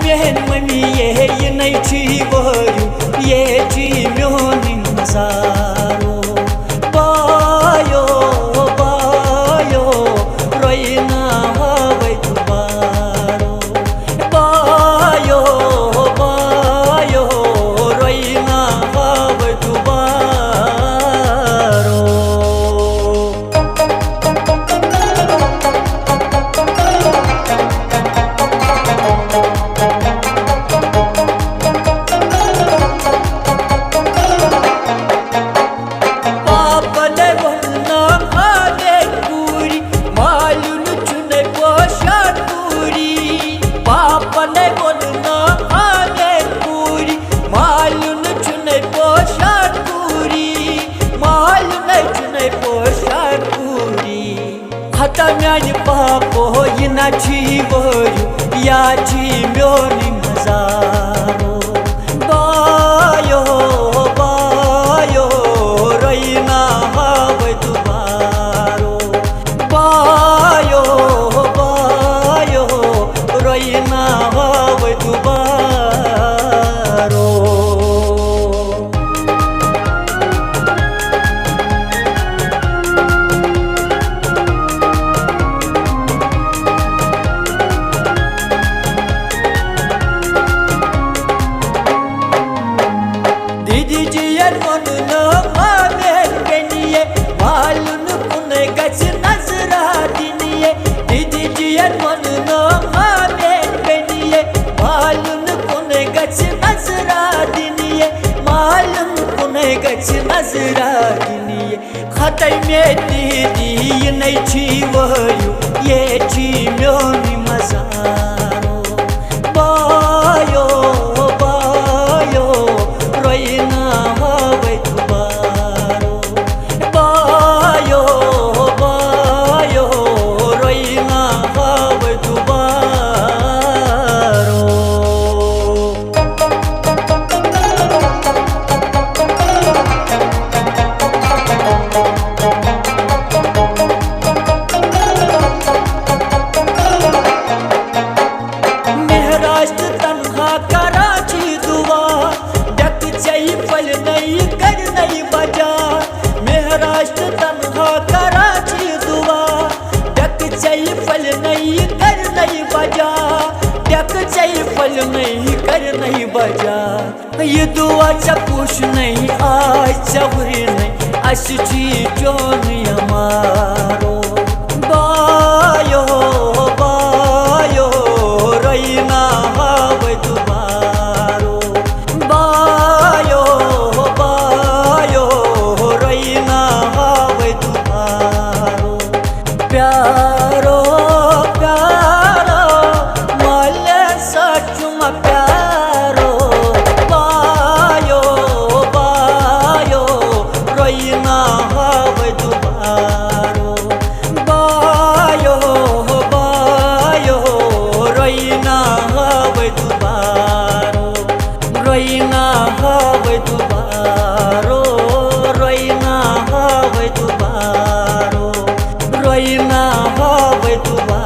Mahan mummy ये नहीं छी वरू ये छी म्योनी मजारो बायो बायो रोइना हवे दुबारो बायो बायो रोइना हवे दुबारो। हता म्यान पापो यना छी वरू या छी म्योनी मजारो बायो बायो रोइना हवे दुबारो बायो बायो रोइना हवे दुबारो। दीदी जी मन न मामेर बेनिए मालून कुने गच नजरा दिनिए दीदी जी मन न मामेर बेनिए मालून कुने गच नजरा दिनिए मालून कुने गच नजरा दिनिए खतई में दीदी ये नहीं छी वरू ये छी म्योनी मजारो बायो बायो रोइना हवे दुबारो बायो बायो रोइना हवे दुबारो। महाराष्ट्र तन्हा कराची दुआ डक चई पल नहीं कर नहीं बजा महाराष्ट्र तन्हा कराची दुआ डक चई पल नहीं कर नहीं बजा डक चई पल नहीं कर नहीं बजा ये दुआ चपूश नहीं आज चबरी नहीं अशी जोन हमारो बायो बायो रोइना हवे दुबारो बायो बायो रोइना हवे दुबारो। प्यारो प्यारो माले सचुम प्यारो बायो बायो रोइना हवे दुबारो बायो बायो रोइना हवे दुबारो रोइना हवे दुबारो रोइना हवे दुबारो रोइना हवे दुबारो।